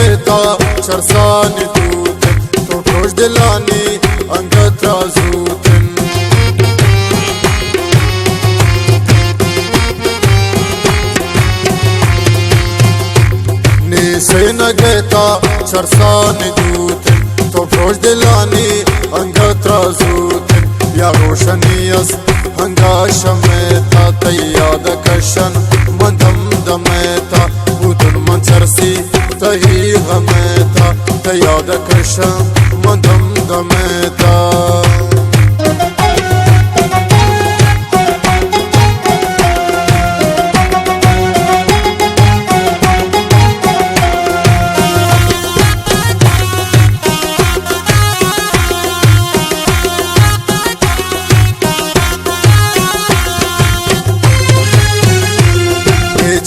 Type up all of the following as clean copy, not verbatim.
नगेता चरसानी दूतन तो ठोश दिलानी अंगत राजूतन से नगेता चरसानी दूतन तो ठोश दिलानी अंगत राजूतन या रोशनीयस हंगाश मेता तैयाद कशन मंदम दमेता बूतन मंचरसी तही गमेता तैयाद कशन मंदम दमेता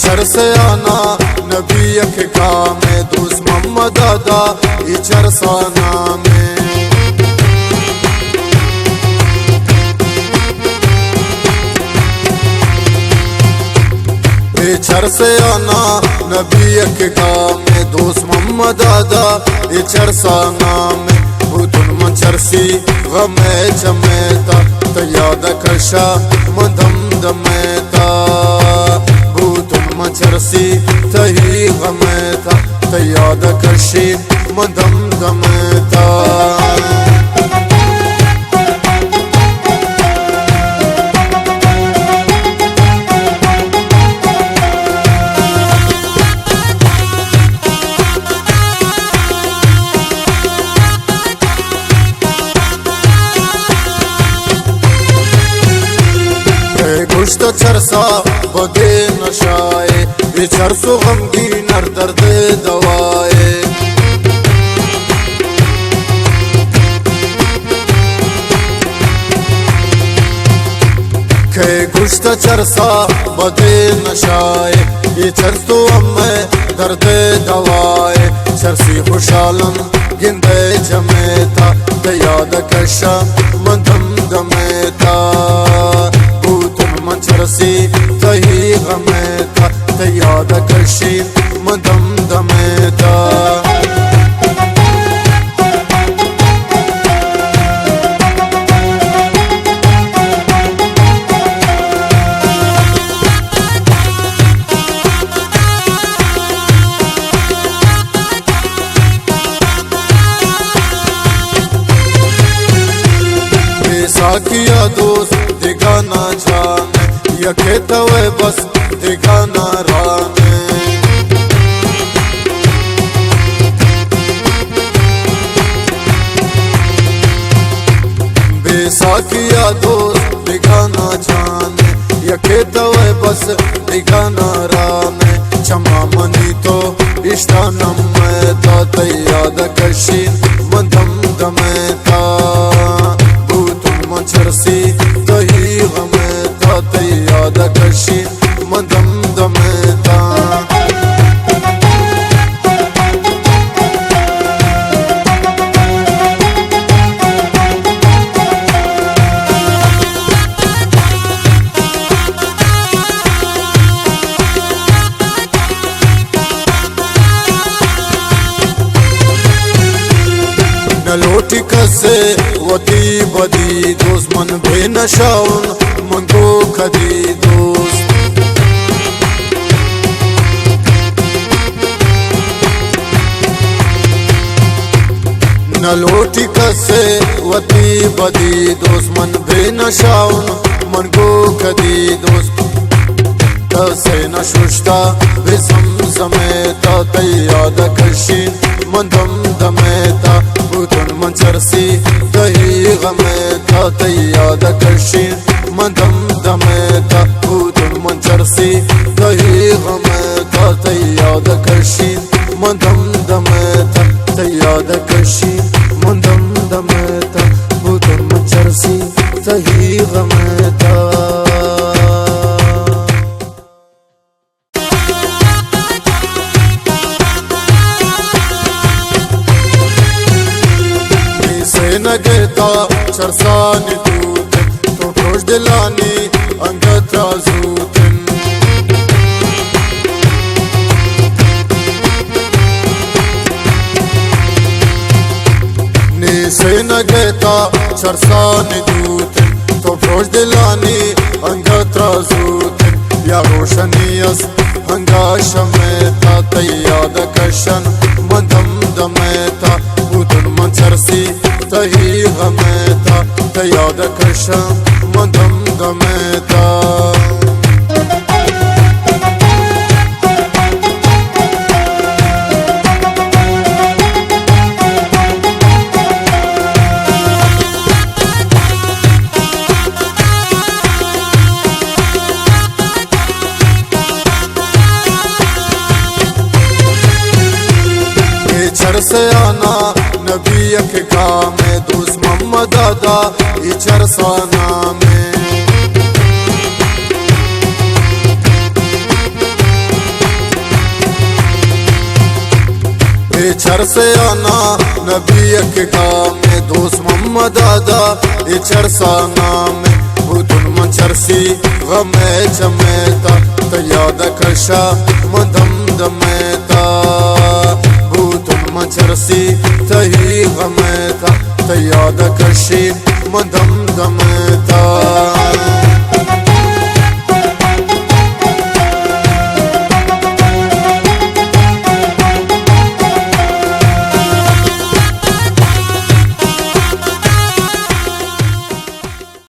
इचर से आना नबी के काम में दूस मोहम्मद दादा इचर साना में इचर से आना नबी के काम में दूस मोहम्मद दादा इचर साना में भूतन मंचरसी गमे चमेता तैयाद कशा मंदम दमेता मंचरसी तही गमेता तैयाद कशी मंदम दमेता गुश्त चरसा बदे नशाए इचर सो गमगीन हर दर्द दवाए खे गुश्त चरसा बदे नशाए इचर सो अम्मे दर्द दवाए चरसी खुशालन गिंदे जमेता तैयाद कशा मंदम दमेता मंचरसी तही गमेता तैयाद कशी मंदम दमेता साकिया दोस्त दिगाना जाने यके तवे बस दिगाना राने बेसाकिया दोस्त दिगाना जाने यके तवे बस दिगाना राने चमा मनी तो इश्तानम मेता तैयाद कशी मंदम दमेता मंचरसी तही गमेता तैयाद कशी मंदम दमेता नलोटी कसे वती बदी दोस्त मन भे नशाउन मन को खदी दोस्त नलोटी कसे वती बदी दोस्त मन भे नशाउन मन को खदी दोस्त कसे न शुष्टा विसम समेता तैयाद कशी मंदम दमेता भूतन मंचरसी तही गमेता तैयाद कशी मंदम दमेता भूतन मंचरसी तही गमेता तैयाद कशी मंदम दमेता तैयाद कशी मंदम दमेता भूतन मंचरसी तही गमेता नगेता चरसानी दूतन तो ठोश दिलानी अंगत राजूतन Hüseyin geta çarsani dutin To proş dilani anga trazutin Ya roşaniyas anga şameta Tayyada kaşan mandam dameta Budun man çarsi tahi gameta Tayyada kaşan mandam dameta चरसे आना नबी के काम में दोस्त मोहम्मद दादा ये चरसाना में चरसे आना नबी के काम में दोस्त मोहम्मद दादा ये चरसाना में बुधुन मन चरसी गमे चमेता तयाद कशा मदम दमेता चरसी तही गमेता तयाद कशी मदम दमेता